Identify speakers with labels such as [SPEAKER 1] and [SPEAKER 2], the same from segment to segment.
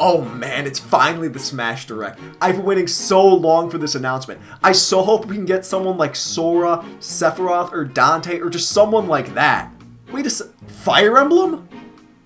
[SPEAKER 1] Oh man, it's finally the Smash Direct. I've been waiting so long for this announcement. I so hope we can get someone like Sora, Sephiroth, or Dante, or just someone like that. Wait a Fire Emblem?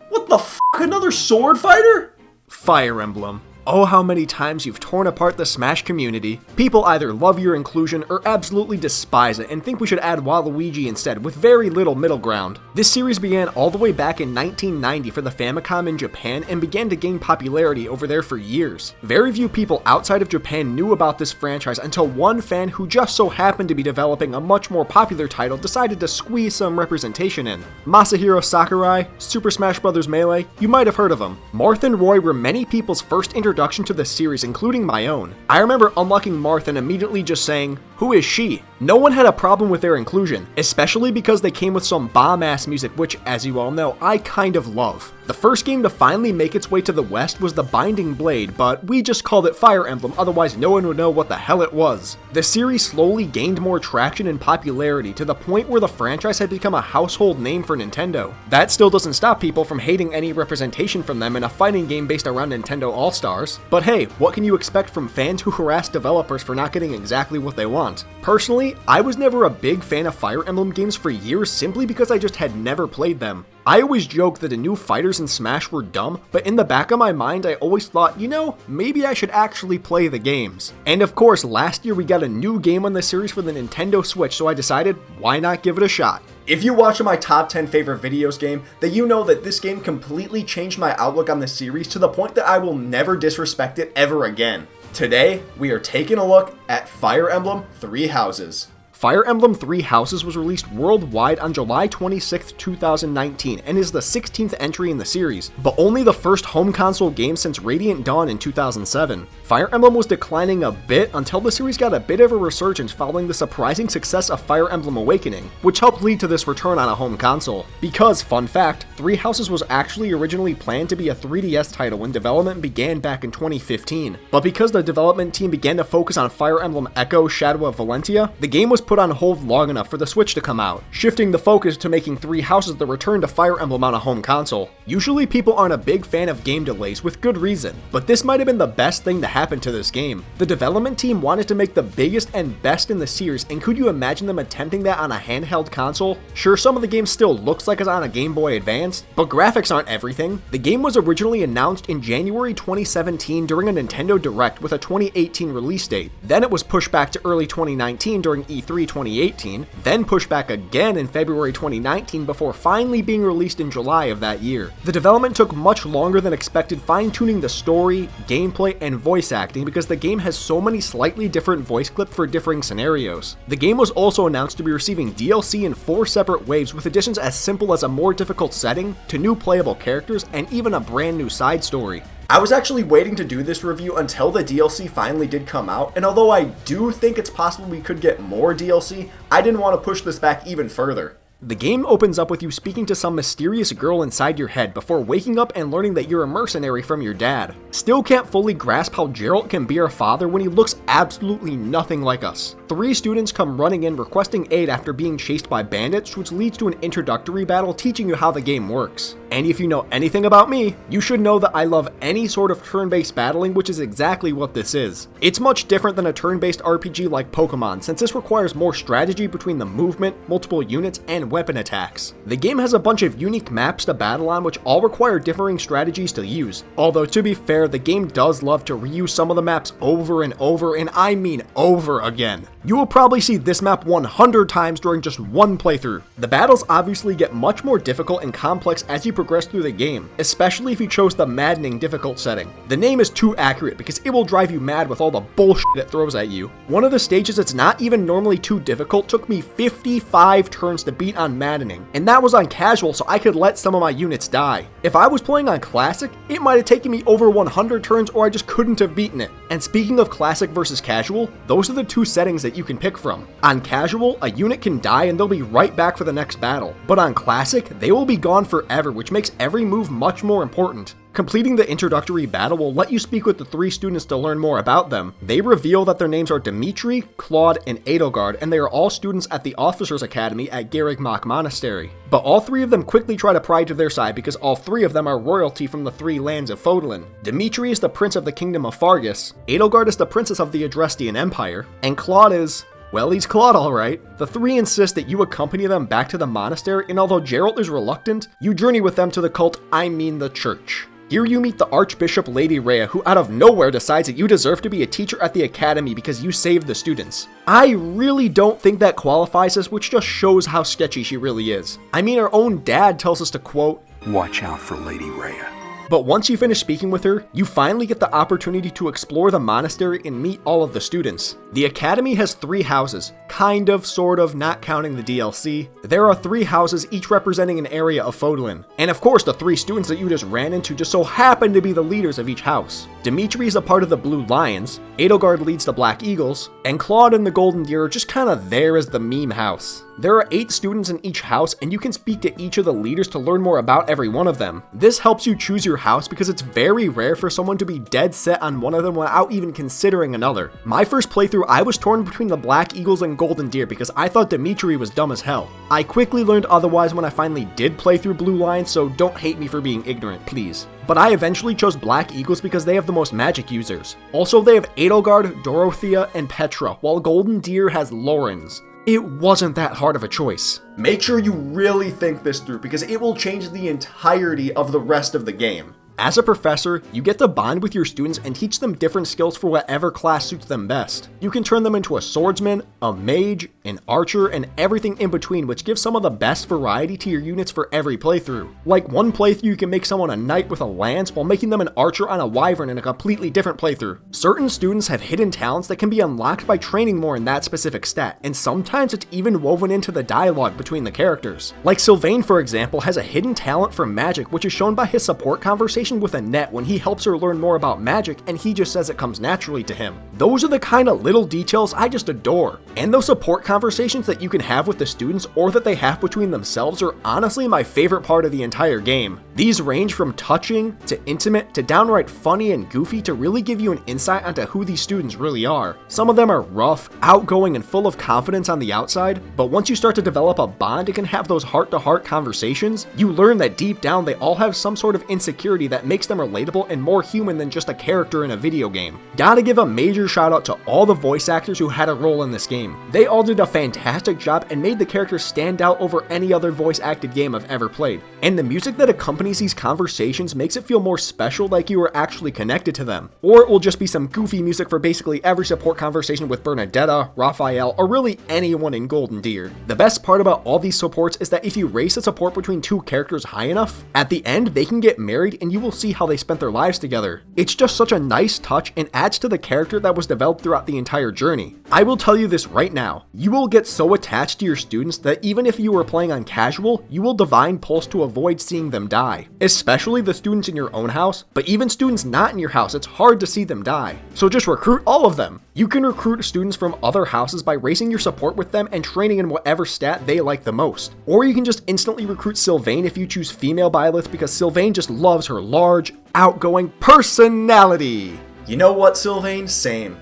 [SPEAKER 1] What the f***, another sword fighter? Fire Emblem. Oh, how many times you've torn apart the Smash community. People either love your inclusion or absolutely despise it and think we should add Waluigi instead, with very little middle ground. This series began all the way back in 1990 for the Famicom in Japan and began to gain popularity over there for years. Very few people outside of Japan knew about this franchise until one fan who just so happened to be developing a much more popular title decided to squeeze some representation in. Masahiro Sakurai, Super Smash Bros. Melee, you might have heard of him. Marth and Roy were many people's first introduction to the series, including my own. I remember unlocking Marth and immediately just saying, "Who is she?" No one had a problem with their inclusion, especially because they came with some bomb-ass music, which, as you all know, I kind of love. The first game to finally make its way to the West was The Binding Blade, but we just called it Fire Emblem, otherwise no one would know what the hell it was. The series slowly gained more traction and popularity to the point where the franchise had become a household name for Nintendo. That still doesn't stop people from hating any representation from them in a fighting game based around Nintendo All-Stars. But hey, what can you expect from fans who harass developers for not getting exactly what they want? Personally, I was never a big fan of Fire Emblem games for years simply because I just had never played them. I always joked that the new fighters in Smash were dumb, but in the back of my mind I always thought, you know, maybe I should actually play the games. And of course, last year we got a new game on the series for the Nintendo Switch, so I decided, why not give it a shot? If you watch my top 10 favorite videos game, then you know that this game completely changed my outlook on the series to the point that I will never disrespect it ever again. Today, we are taking a look at Fire Emblem Three Houses. Fire Emblem Three Houses was released worldwide on July 26, 2019, and is the 16th entry in the series, but only the first home console game since Radiant Dawn in 2007. Fire Emblem was declining a bit until the series got a bit of a resurgence following the surprising success of Fire Emblem Awakening, which helped lead to this return on a home console. Because, fun fact, Three Houses was actually originally planned to be a 3DS title when development began back in 2015, but because the development team began to focus on Fire Emblem Echo Shadow of Valentia, the game was put on hold long enough for the Switch to come out, shifting the focus to making Three Houses the return to Fire Emblem on a home console. Usually people aren't a big fan of game delays, with good reason, but this might have been the best thing to happen to this game. The development team wanted to make the biggest and best in the series, and could you imagine them attempting that on a handheld console? Sure, some of the game still looks like it's on a Game Boy Advance, but graphics aren't everything. The game was originally announced in January 2017 during a Nintendo Direct with a 2018 release date. Then it was pushed back to early 2019 during E3 2018, then pushed back again in February 2019 before finally being released in July of that year. The development took much longer than expected, fine-tuning the story, gameplay, and voice acting because the game has so many slightly different voice clips for differing scenarios. The game was also announced to be receiving DLC in 4 separate waves with additions as simple as a more difficult setting, to new playable characters, and even a brand new side story. I was actually waiting to do this review until the DLC finally did come out, and although I do think it's possible we could get more DLC, I didn't want to push this back even further. The game opens up with you speaking to some mysterious girl inside your head before waking up and learning that you're a mercenary from your dad. Still can't fully grasp how Geralt can be our father when he looks absolutely nothing like us. 3 students come running in requesting aid after being chased by bandits, which leads to an introductory battle teaching you how the game works. And if you know anything about me, you should know that I love any sort of turn-based battling, which is exactly what this is. It's much different than a turn-based RPG like Pokemon, since this requires more strategy between the movement, multiple units, and weapon attacks. The game has a bunch of unique maps to battle on which all require differing strategies to use, although to be fair, the game does love to reuse some of the maps over and over, and I mean over again. You will probably see this map 100 times during just one playthrough. The battles obviously get much more difficult and complex as you progress through the game, especially if you chose the maddening difficult setting. The name is too accurate because it will drive you mad with all the bullshit it throws at you. One of the stages that's not even normally too difficult took me 55 turns to beat on maddening, and that was on casual so I could let some of my units die. If I was playing on classic, it might have taken me over 100 turns or I just couldn't have beaten it. And speaking of classic versus casual, those are the 2 settings that you can pick from. On casual, a unit can die and they'll be right back for the next battle, but on classic, they will be gone forever, which makes every move much more important.
[SPEAKER 2] Completing the introductory battle will let you speak with the 3 students to learn more about them. They reveal that their names are Dimitri, Claude, and Edelgard, and they are all students at the Officers Academy at Garrigmach Monastery. But all 3 of them quickly try to pry to their side because all 3 of them are royalty from the 3 lands of Fodlan. Dimitri is the prince of the kingdom of Fargus, Edelgard is the princess of the Adrestian Empire, and Claude is... well, he's Claude alright. The 3 insist that you accompany them back to the monastery, and although Geralt is reluctant, you journey with them to the cult, I mean the church. Here you meet the Archbishop Lady Rhea, who out of nowhere decides that you deserve to be a teacher at the academy because you saved the students. I really don't think that qualifies us, which just shows how sketchy she really is. I mean, our own dad tells us to quote,
[SPEAKER 3] "Watch out for Lady Rhea."
[SPEAKER 2] But once you finish speaking with her, you finally get the opportunity to explore the monastery and meet all of the students. The academy has 3 houses, kind of, sort of, not counting the DLC. There are 3 houses, each representing an area of Fodlan. And of course, the 3 students that you just ran into just so happen to be the leaders of each house. Dimitri is a part of the Blue Lions, Edelgard leads the Black Eagles, and Claude and the Golden Deer are just kinda there as the meme house. There are 8 students in each house, and you can speak to each of the leaders to learn more about every one of them. This helps you choose your house because it's very rare for someone to be dead set on one of them without even considering another. My first playthrough, I was torn between the Black Eagles and Golden Deer because I thought Dimitri was dumb as hell. I quickly learned otherwise when I finally did play through Blue Lions, so don't hate me for being ignorant, please. But I eventually chose Black Eagles because they have the most magic users. Also, they have Edelgard, Dorothea, and Petra, while Golden Deer has Lorenz. It wasn't that hard of a choice.
[SPEAKER 1] Make sure you really think this through because it will change the entirety of the rest of the game.
[SPEAKER 2] As a professor, you get to bond with your students and teach them different skills for whatever class suits them best. You can turn them into a swordsman, a mage, an archer, and everything in between, which gives some of the best variety to your units for every playthrough. Like one playthrough you can make someone a knight with a lance while making them an archer on a wyvern in a completely different playthrough. Certain students have hidden talents that can be unlocked by training more in that specific stat, and sometimes it's even woven into the dialogue between the characters. Like Sylvain, for example, has a hidden talent for magic, which is shown by his support conversation with Annette when he helps her learn more about magic and he just says it comes naturally to him. Those are the kind of little details I just adore. And those support conversations that you can have with the students or that they have between themselves are honestly my favorite part of the entire game. These range from touching to intimate to downright funny and goofy to really give you an insight onto who these students really are. Some of them are rough, outgoing, and full of confidence on the outside, but once you start to develop a bond and can have those heart-to-heart conversations, you learn that deep down they all have some sort of insecurity that makes them relatable and more human than just a character in a video game. Gotta give a major shout out to all the voice actors who had a role in this game. They all did a fantastic job and made the characters stand out over any other voice acted game I've ever played. And the music that accompanies these conversations makes it feel more special, like you are actually connected to them. Or it will just be some goofy music for basically every support conversation with Bernadetta, Raphael, or really anyone in Golden Deer. The best part about all these supports is that if you race a support between 2 characters high enough, at the end they can get married and you will see how they spent their lives together. It's just such a nice touch and adds to the character that was developed throughout the entire journey. I will tell you this right now, you will get so attached to your students that even if you were playing on casual, you will divine pulse to avoid seeing them die. Especially the students in your own house, but even students not in your house, it's hard to see them die. So just recruit all of them. You can recruit students from other houses by racing your support with them and training in whatever stat they like the most. Or you can just instantly recruit Sylvain if you choose female Byleth because Sylvain just loves her large, outgoing personality.
[SPEAKER 1] You know what, Sylvain? Same.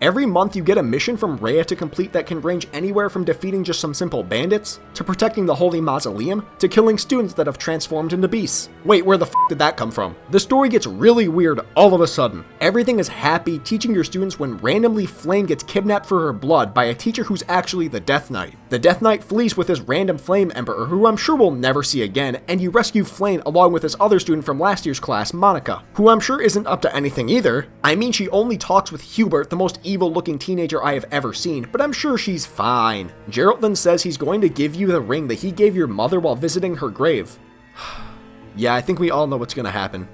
[SPEAKER 2] Every month you get a mission from Rhea to complete that can range anywhere from defeating just some simple bandits, to protecting the Holy Mausoleum, to killing students that have transformed into beasts. Wait, where the f did that come from? The story gets really weird all of a sudden. Everything is happy, teaching your students when randomly Flame gets kidnapped for her blood by a teacher who's actually the Death Knight. The Death Knight flees with his random Flame Emperor, who I'm sure we'll never see again, and you rescue Flame along with his other student from last year's class, Monica, who I'm sure isn't up to anything either. I mean, she only talks with Hubert, the most evil-looking teenager I have ever seen, but I'm sure she's fine. Geralt then says he's going to give you the ring that he gave your mother while visiting her grave. Yeah, I think we all know what's gonna happen.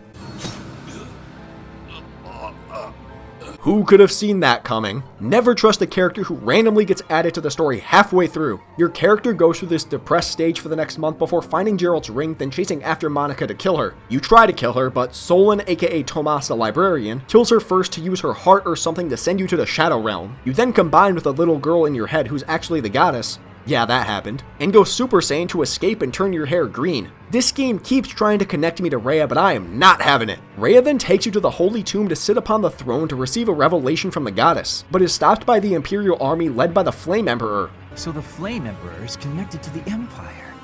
[SPEAKER 2] Who could have seen that coming? Never trust a character who randomly gets added to the story halfway through. Your character goes through this depressed stage for the next month before finding Geralt's ring, then chasing after Monica to kill her. You try to kill her, but Solon, aka Tomas the Librarian, kills her first to use her heart or something to send you to the Shadow Realm. You then combine with a little girl in your head who's actually the goddess, Yeah, that happened. And go Super Saiyan to escape and turn your hair green. This game keeps trying to connect me to Rhea, but I am not having it. Rhea then takes you to the Holy Tomb to sit upon the throne to receive a revelation from the goddess, but is stopped by the Imperial army led by the Flame Emperor.
[SPEAKER 4] So the Flame Emperor is connected to the Empire.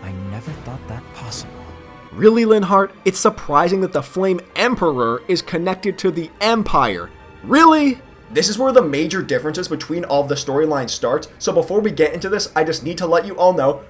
[SPEAKER 4] I never thought that possible.
[SPEAKER 2] Really, Linhart? It's surprising that the Flame Emperor is connected to the Empire. Really? This is where the major differences between all of the storylines start, so before we get into this, I just need to let you all know,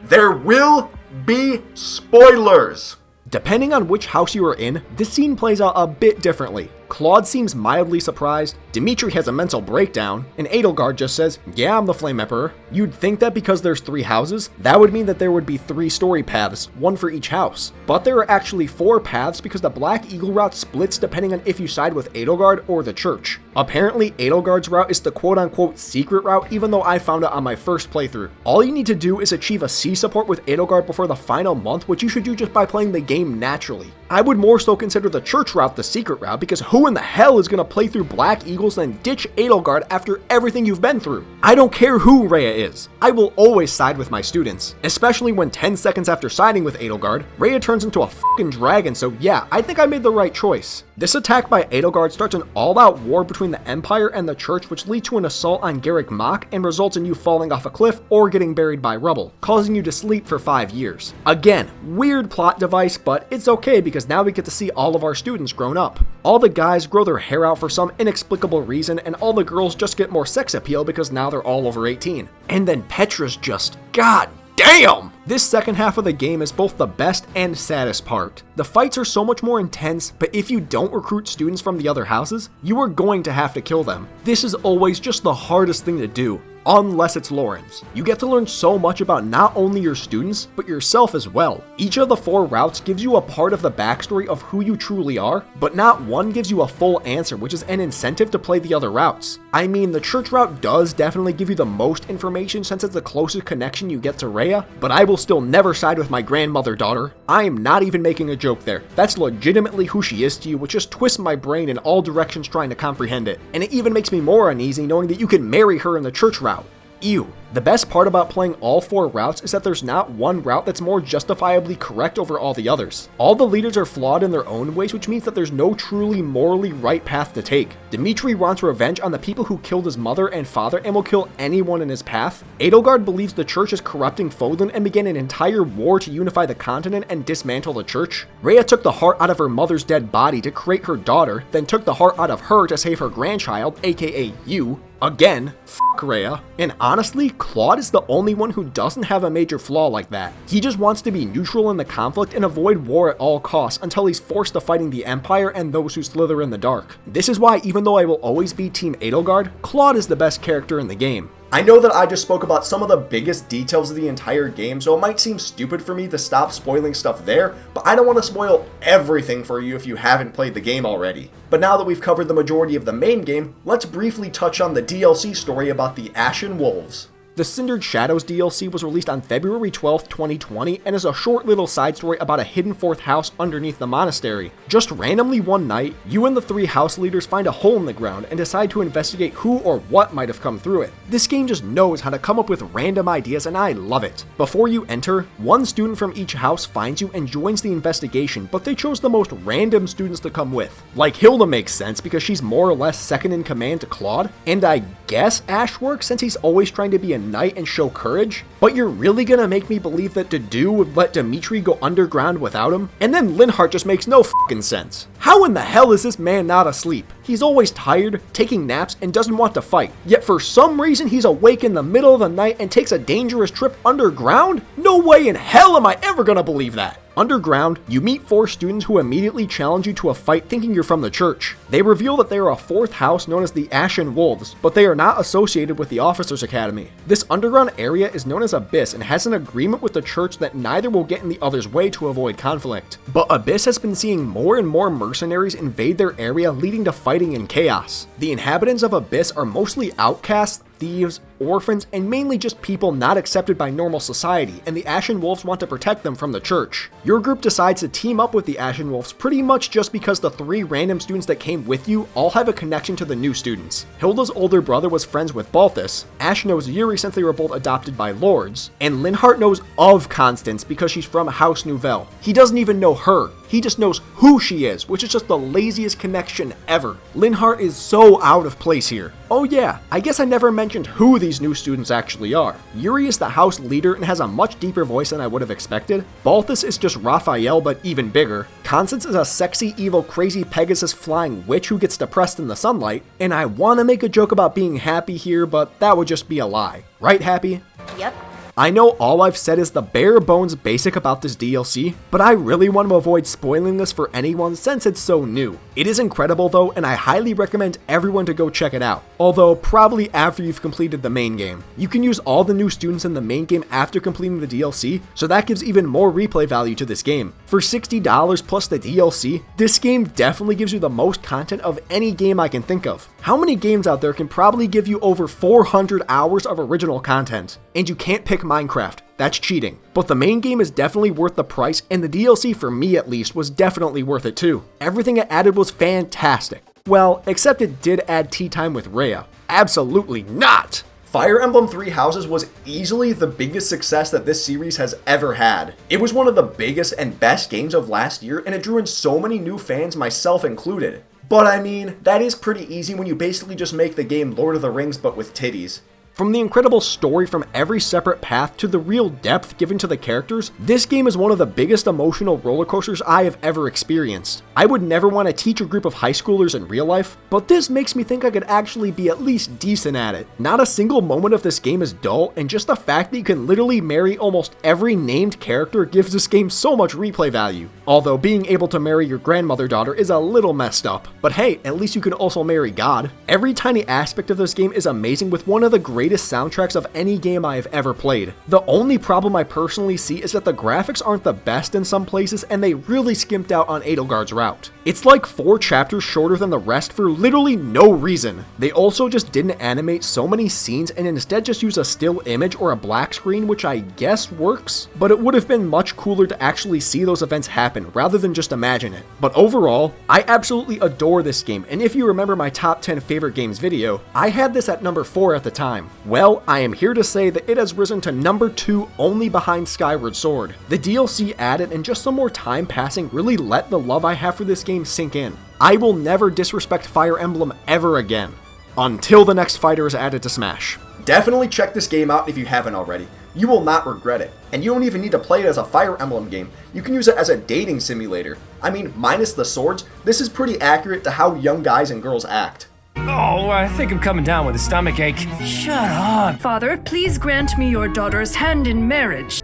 [SPEAKER 2] there will be spoilers! Depending on which house you are in, this scene plays out a bit differently. Claude seems mildly surprised, Dimitri has a mental breakdown, and Edelgard just says, yeah, I'm the Flame Emperor. You'd think that because there's 3 houses, that would mean that there would be 3 story paths, 1 for each house. But there are actually 4 paths because the Black Eagle route splits depending on if you side with Edelgard or the church. Apparently, Edelgard's route is the quote-unquote secret route, even though I found it on my first playthrough. All you need to do is achieve a C support with Edelgard before the final month, which you should do just by playing the game naturally. I would more so consider the church route the secret route, because who in the hell is gonna play through Black Eagles and ditch Edelgard after everything you've been through? I don't care who Rhea is. I will always side with my students, especially when 10 seconds after siding with Edelgard, Rhea turns into a fucking dragon, so yeah, I think I made the right choice. This attack by Edelgard starts an all-out war between the Empire and the Church, which leads to an assault on Garrick Mach and results in you falling off a cliff or getting buried by rubble, causing you to sleep for 5 years. Again, weird plot device, but it's okay because now we get to see all of our students grown up. All the guys grow their hair out for some inexplicable reason, and all the girls just get more sex appeal because now they're all over 18. And then Petra's just, god damn! This second half of the game is both the best and saddest part. The fights are so much more intense, but if you don't recruit students from the other houses, you are going to have to kill them. This is always just the hardest thing to do. Unless it's Lawrence. You get to learn so much about not only your students, but yourself as well. Each of the 4 routes gives you a part of the backstory of who you truly are, but not one gives you a full answer, which is an incentive to play the other routes. I mean, the church route does definitely give you the most information since it's the closest connection you get to Rhea, but I will still never side with my grandmother, daughter. I am not even making a joke there. That's legitimately who she is to you, which just twists my brain in all directions trying to comprehend it. And it even makes me more uneasy knowing that you can marry her in the church route. Ew. The best part about playing all 4 routes is that there's not one route that's more justifiably correct over all the others. All the leaders are flawed in their own ways, which means that there's no truly morally right path to take. Dimitri wants revenge on the people who killed his mother and father and will kill anyone in his path. Edelgard believes the church is corrupting Fodlan and began an entire war to unify the continent and dismantle the church. Rhea took the heart out of her mother's dead body to create her daughter, then took the heart out of her to save her grandchild, aka you. Again, fuck Rhea. And honestly, Claude is the only one who doesn't have a major flaw like that. He just wants to be neutral in the conflict and avoid war at all costs until he's forced to fighting the Empire and those who slither in the dark. This is why, even though I will always be Team Edelgard, Claude is the best character in the game. I know that I just spoke about some of the biggest details of the entire game, so it might seem stupid for me to stop spoiling stuff there, but I don't want to spoil everything for you if you haven't played the game already. But now that we've covered the majority of the main game, let's briefly touch on the DLC story about the Ashen Wolves. The Cindered Shadows DLC was released on February 12th, 2020, and is a short little side story about a hidden 4th house underneath the monastery. Just randomly one night, you and the 3 house leaders find a hole in the ground and decide to investigate who or what might have come through it. This game just knows how to come up with random ideas, and I love it. Before you enter, one student from each house finds you and joins the investigation, but they chose the most random students to come with. Like Hilda makes sense because she's more or less second in command to Claude, and I guess Ash works since he's always trying to be a knight and show courage, but you're really gonna make me believe that Dedue would let Dimitri go underground without him? And then Linhart just makes no fucking sense. How in the hell is this man not asleep? He's always tired, taking naps, and doesn't want to fight, yet for some reason he's awake in the middle of the night and takes a dangerous trip underground? No way in hell am I ever gonna believe that. Underground, you meet 4 students who immediately challenge you to a fight thinking you're from the church. They reveal that they are a 4th house known as the Ashen Wolves, but they are not associated with the Officers Academy. This underground area is known as Abyss and has an agreement with the church that neither will get in the other's way to avoid conflict. But Abyss has been seeing more and more mercenaries invade their area, leading to fighting and chaos. The inhabitants of Abyss are mostly outcasts, thieves, orphans, and mainly just people not accepted by normal society, and the Ashen Wolves want to protect them from the church. Your group decides to team up with the Ashen Wolves pretty much just because the 3 random students that came with you all have a connection to the new students. Hilda's older brother was friends with Byleth, Ash knows Yuri since they were both adopted by lords, and Linhardt knows of Constance because she's from House Nouvelle. He doesn't even know her, he just knows who she is, which is just the laziest connection ever. Linhardt is so out of place here. Oh yeah, I guess I never mentioned who these new students actually are. Yuri is the house leader and has a much deeper voice than I would have expected. Byleth is just Raphael but even bigger. Constance is a sexy, evil, crazy Pegasus flying witch who gets depressed in the sunlight. And I want to make a joke about being happy here, but that would just be a lie. Right, Happy?
[SPEAKER 5] Yep.
[SPEAKER 2] I know all I've said is the bare bones basic about this DLC, but I really want to avoid spoiling this for anyone since it's so new. It is incredible though, and I highly recommend everyone to go check it out, although probably after you've completed the main game. You can use all the new students in the main game after completing the DLC, so that gives even more replay value to this game. For $60 plus the DLC, this game definitely gives you the most content of any game I can think of. How many games out there can probably give you over 400 hours of original content? And you can't pick Minecraft. That's cheating. But the main game is definitely worth the price, and the DLC, for me at least, was definitely worth it too. Everything it added was fantastic. Well, except it did add tea time with Rhea. Absolutely not!
[SPEAKER 1] Fire Emblem Three Houses was easily the biggest success that this series has ever had. It was one of the biggest and best games of last year, and it drew in so many new fans, myself included. But I mean, that is pretty easy when you basically just make the game Lord of the Rings but with titties.
[SPEAKER 2] From the incredible story from every separate path to the real depth given to the characters, this game is one of the biggest emotional roller coasters I have ever experienced. I would never want to teach a group of high schoolers in real life, but this makes me think I could actually be at least decent at it. Not a single moment of this game is dull, and just the fact that you can literally marry almost every named character gives this game so much replay value. Although being able to marry your grandmother daughter is a little messed up. But hey, at least you can also marry God. Every tiny aspect of this game is amazing, with one of the greatest soundtracks of any game I have ever played. The only problem I personally see is that the graphics aren't the best in some places, and they really skimped out on Edelgard's route. It's like 4 chapters shorter than the rest for literally no reason. They also just didn't animate so many scenes and instead just use a still image or a black screen, which I guess works, but it would have been much cooler to actually see those events happen rather than just imagine it. But overall, I absolutely adore this game, and if you remember my top 10 favorite games video, I had this at number 4 at the time. Well, I am here to say that it has risen to number 2 only behind Skyward Sword. The DLC added and just some more time passing really let the love I have for this game sink in. I will never disrespect Fire Emblem ever again. Until the next fighter is added to Smash.
[SPEAKER 1] Definitely check this game out if you haven't already. You will not regret it. And you don't even need to play it as a Fire Emblem game. You can use it as a dating simulator. I mean, minus the swords, this is pretty accurate to how young guys and girls act.
[SPEAKER 6] Oh, I think I'm coming down with a stomachache.
[SPEAKER 7] Shut up! Father, please grant me your daughter's hand in marriage.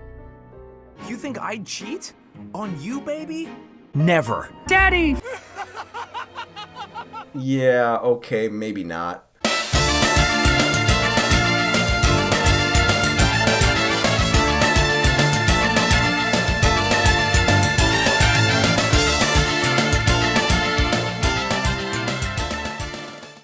[SPEAKER 4] You think I'd cheat? On you, baby? Never.
[SPEAKER 7] Daddy!
[SPEAKER 1] Yeah, okay, maybe not.